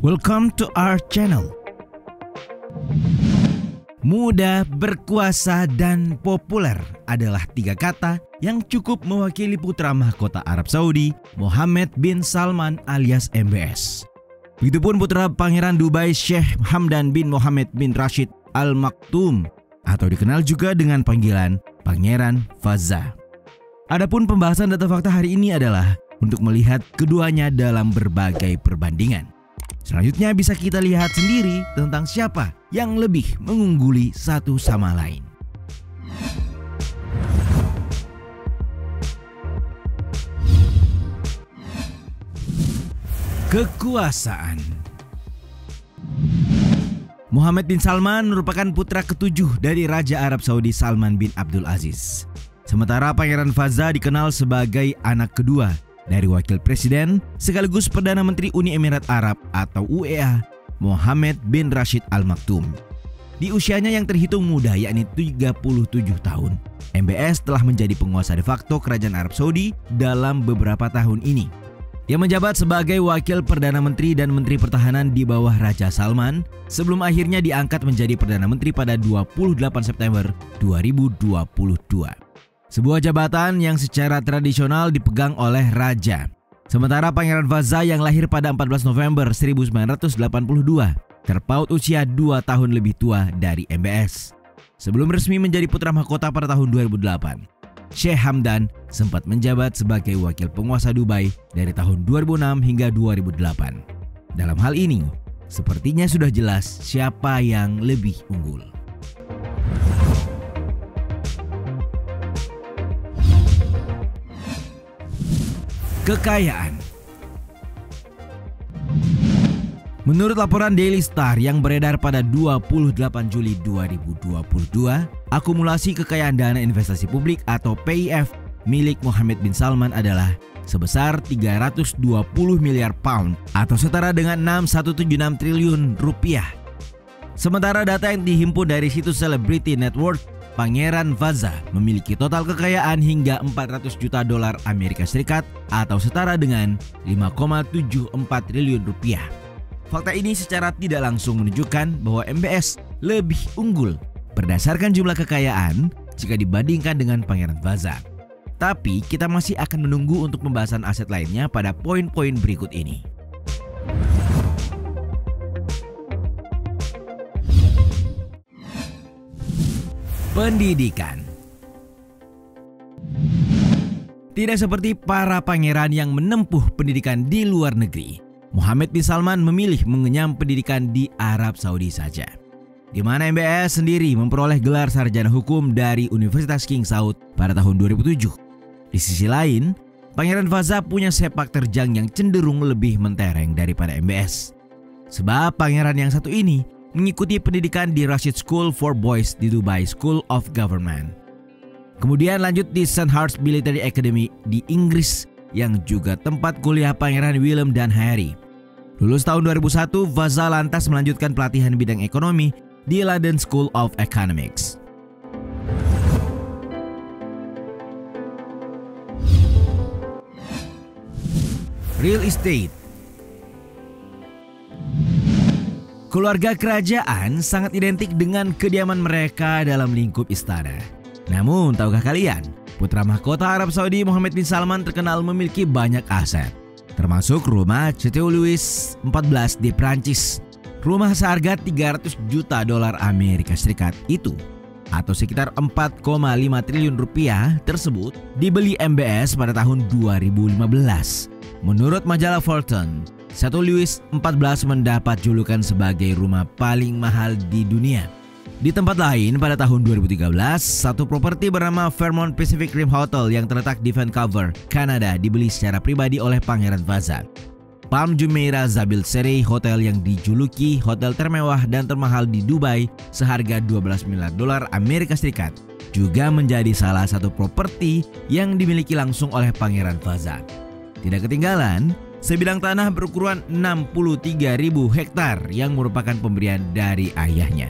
Welcome to our channel. Muda, berkuasa, dan populer adalah tiga kata yang cukup mewakili putra mahkota Arab Saudi, Mohammed bin Salman alias MBS. Begitupun putra Pangeran Dubai Sheikh Hamdan bin Mohammed bin Rashid Al Maktoum atau dikenal juga dengan panggilan Pangeran Fazza. Adapun pembahasan data fakta hari ini adalah untuk melihat keduanya dalam berbagai perbandingan. Selanjutnya bisa kita lihat sendiri tentang siapa yang lebih mengungguli satu sama lain. Kekuasaan. Mohammed bin Salman merupakan putra ketujuh dari Raja Arab Saudi Salman bin Abdul Aziz. Sementara Pangeran Fazza dikenal sebagai anak kedua dari Wakil Presiden sekaligus Perdana Menteri Uni Emirat Arab atau UEA, Mohammed bin Rashid Al Maktoum. Di usianya yang terhitung muda yakni 37 tahun, MBS telah menjadi penguasa de facto Kerajaan Arab Saudi dalam beberapa tahun ini. Ia menjabat sebagai Wakil Perdana Menteri dan Menteri Pertahanan di bawah Raja Salman sebelum akhirnya diangkat menjadi Perdana Menteri pada 28 September 2022. Sebuah jabatan yang secara tradisional dipegang oleh Raja. Sementara Pangeran Fazza yang lahir pada 14 November 1982 terpaut usia 2 tahun lebih tua dari MBS. Sebelum resmi menjadi putra mahkota pada tahun 2008, Sheikh Hamdan sempat menjabat sebagai wakil penguasa Dubai dari tahun 2006 hingga 2008. Dalam hal ini, sepertinya sudah jelas siapa yang lebih unggul. Kekayaan. Menurut laporan Daily Star yang beredar pada 28 Juli 2022, akumulasi kekayaan dana investasi publik atau PIF milik Mohammed bin Salman adalah sebesar 320 miliar pound atau setara dengan 6,176 triliun rupiah. Sementara data yang dihimpun dari situs Celebrity Net Worth, Pangeran Fazza memiliki total kekayaan hingga 400 juta dolar Amerika Serikat atau setara dengan 5,74 triliun rupiah. Fakta ini secara tidak langsung menunjukkan bahwa MBS lebih unggul berdasarkan jumlah kekayaan jika dibandingkan dengan Pangeran Fazza. Tapi kita masih akan menunggu untuk pembahasan aset lainnya pada poin-poin berikut ini. Pendidikan. Tidak seperti para pangeran yang menempuh pendidikan di luar negeri, Mohammed bin Salman memilih mengenyam pendidikan di Arab Saudi saja, di mana MBS sendiri memperoleh gelar sarjana hukum dari Universitas King Saud pada tahun 2007. Di sisi lain, Pangeran Fazza punya sepak terjang yang cenderung lebih mentereng daripada MBS. Sebab pangeran yang satu ini mengikuti pendidikan di Rashid School for Boys di Dubai School of Government. Kemudian lanjut di Sandhurst Military Academy di Inggris yang juga tempat kuliah Pangeran William dan Harry. Lulus tahun 2001, Fazza lantas melanjutkan pelatihan bidang ekonomi di London School of Economics. Real estate. Keluarga kerajaan sangat identik dengan kediaman mereka dalam lingkup istana. Namun, tahukah kalian, putra mahkota Arab Saudi Mohammed bin Salman terkenal memiliki banyak aset, termasuk rumah Chateau Louis XIV di Prancis. Rumah seharga 300 juta dolar Amerika Serikat itu, atau sekitar 4,5 triliun rupiah tersebut, dibeli MBS pada tahun 2015. Menurut majalah Fortune, Chateau Louis XIV mendapat julukan sebagai rumah paling mahal di dunia. Di tempat lain, pada tahun 2013, satu properti bernama Fairmont Pacific Rim Hotel yang terletak di Vancouver, Kanada dibeli secara pribadi oleh Pangeran Fazza. Palm Jumeirah Zabil Serey Hotel yang dijuluki hotel termewah dan termahal di Dubai seharga 12 miliar dolar Amerika Serikat juga menjadi salah satu properti yang dimiliki langsung oleh Pangeran Fazza. Tidak ketinggalan, sebidang tanah berukuran 63.000 hektar yang merupakan pemberian dari ayahnya.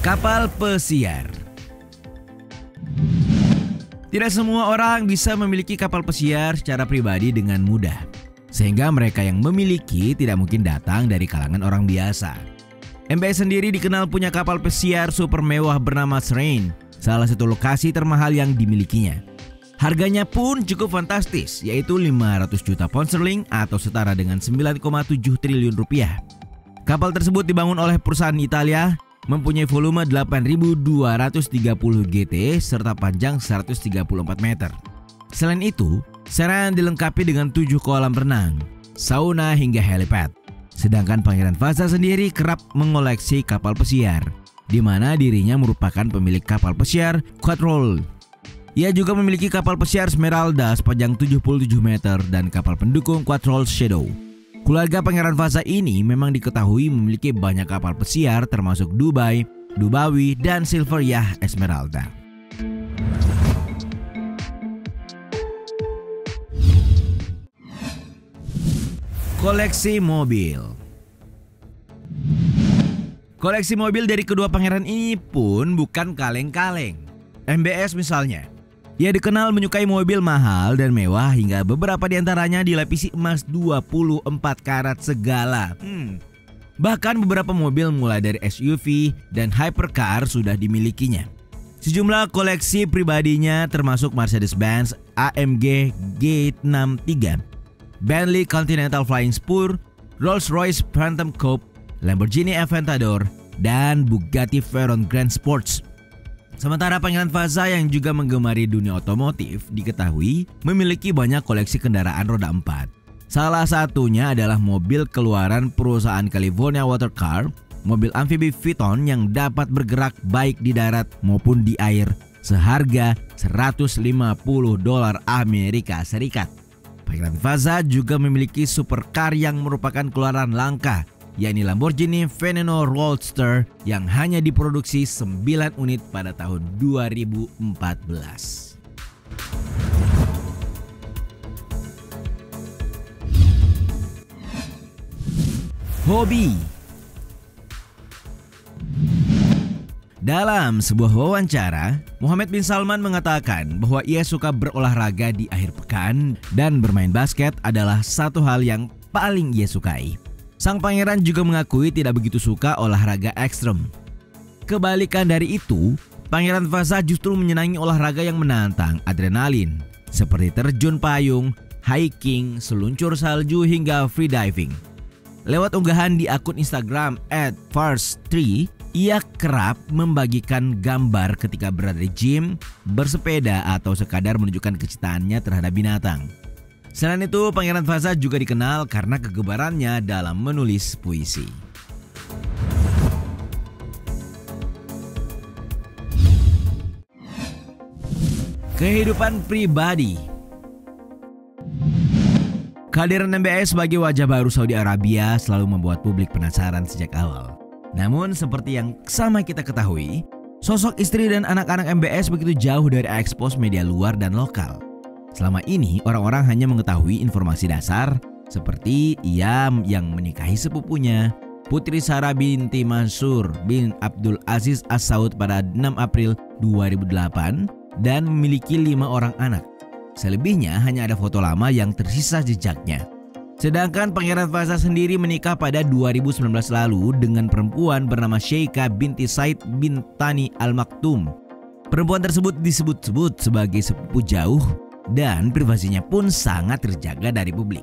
Kapal pesiar. Tidak semua orang bisa memiliki kapal pesiar secara pribadi dengan mudah, sehingga mereka yang memiliki tidak mungkin datang dari kalangan orang biasa. MBS sendiri dikenal punya kapal pesiar super mewah bernama Serene, salah satu lokasi termahal yang dimilikinya. Harganya pun cukup fantastis, yaitu 500 juta pound sterling atau setara dengan 9,7 triliun rupiah. Kapal tersebut dibangun oleh perusahaan Italia, mempunyai volume 8.230 GT serta panjang 134 meter. Selain itu, Serene dilengkapi dengan 7 kolam renang, sauna hingga helipad. Sedangkan Pangeran Fasa sendiri kerap mengoleksi kapal pesiar, di mana dirinya merupakan pemilik kapal pesiar Quattrol. Ia juga memiliki kapal pesiar Smeralda sepanjang 77 meter dan kapal pendukung Quattrol Shadow. Keluarga Pangeran Fasa ini memang diketahui memiliki banyak kapal pesiar termasuk Dubai, Dubawi, dan Silver Yacht Esmeralda. Koleksi mobil. Koleksi mobil dari kedua pangeran ini pun bukan kaleng-kaleng. MBS misalnya, ia dikenal menyukai mobil mahal dan mewah hingga beberapa diantaranya dilapisi emas 24 karat segala. Bahkan beberapa mobil mulai dari SUV dan hypercar sudah dimilikinya. Sejumlah koleksi pribadinya termasuk Mercedes-Benz AMG G63, Bentley Continental Flying Spur, Rolls-Royce Phantom Coupe, Lamborghini Aventador, dan Bugatti Veyron Grand Sports. Sementara Pangeran Fasa yang juga menggemari dunia otomotif diketahui memiliki banyak koleksi kendaraan roda 4. Salah satunya adalah mobil keluaran perusahaan California Water Car, mobil amfibi Vuitton yang dapat bergerak baik di darat maupun di air seharga $150 Amerika Serikat. Pangeran Fasa juga memiliki supercar yang merupakan keluaran langka, yakni Lamborghini Veneno Roadster yang hanya diproduksi 9 unit pada tahun 2014. Hobi. Dalam sebuah wawancara, Mohammed bin Salman mengatakan bahwa ia suka berolahraga di akhir pekan dan bermain basket adalah satu hal yang paling ia sukai. Sang pangeran juga mengakui tidak begitu suka olahraga ekstrem. Kebalikan dari itu, Pangeran Fasa justru menyenangi olahraga yang menantang adrenalin, seperti terjun payung, hiking, seluncur salju hingga freediving. Lewat unggahan di akun Instagram @Fars3, ia kerap membagikan gambar ketika berada di gym, bersepeda, atau sekadar menunjukkan kecintaannya terhadap binatang. Selain itu, Pangeran Fasa juga dikenal karena kegebarannya dalam menulis puisi. Kehidupan pribadi. Kehadiran MBS sebagai wajah baru Saudi Arabia selalu membuat publik penasaran sejak awal. Namun seperti yang sama kita ketahui, sosok istri dan anak-anak MBS begitu jauh dari ekspos media luar dan lokal. Selama ini orang-orang hanya mengetahui informasi dasar seperti ia yang menikahi sepupunya, Putri Sarah binti Mansur bin Abdul Aziz As Saud pada 6 April 2008 dan memiliki 5 orang anak. Selebihnya hanya ada foto lama yang tersisa jejaknya. Sedangkan Pangeran Fasa sendiri menikah pada 2019 lalu dengan perempuan bernama Sheikha binti Said bin Tani Al Maktoum. Perempuan tersebut disebut-sebut sebagai sepupu jauh dan privasinya pun sangat terjaga dari publik.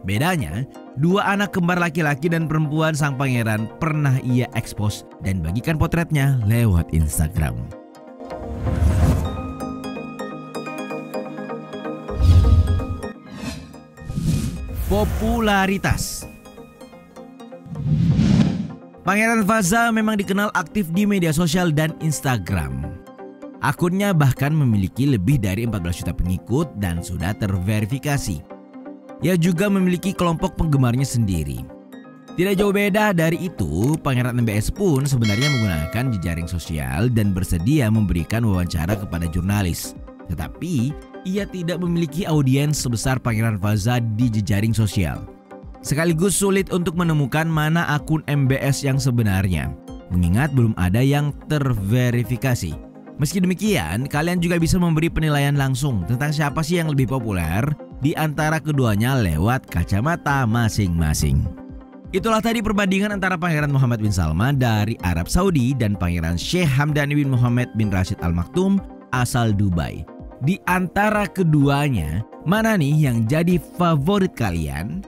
Bedanya, 2 anak kembar laki-laki dan perempuan sang pangeran pernah ia ekspos dan bagikan potretnya lewat Instagram. Popularitas. Pangeran Fasa memang dikenal aktif di media sosial dan Instagram. Akunnya bahkan memiliki lebih dari 14 juta pengikut dan sudah terverifikasi. Ia juga memiliki kelompok penggemarnya sendiri. Tidak jauh beda dari itu, Pangeran MBS pun sebenarnya menggunakan jejaring sosial dan bersedia memberikan wawancara kepada jurnalis. Tetapi, ia tidak memiliki audiens sebesar Pangeran Fasa di jejaring sosial. Sekaligus sulit untuk menemukan mana akun MBS yang sebenarnya, mengingat belum ada yang terverifikasi. Meski demikian, kalian juga bisa memberi penilaian langsung tentang siapa sih yang lebih populer di antara keduanya lewat kacamata masing-masing. Itulah tadi perbandingan antara Pangeran Muhammad bin Salman dari Arab Saudi dan Pangeran Sheikh Hamdani bin Mohammed bin Rashid Al Maktoum asal Dubai. Di antara keduanya, mana nih yang jadi favorit kalian?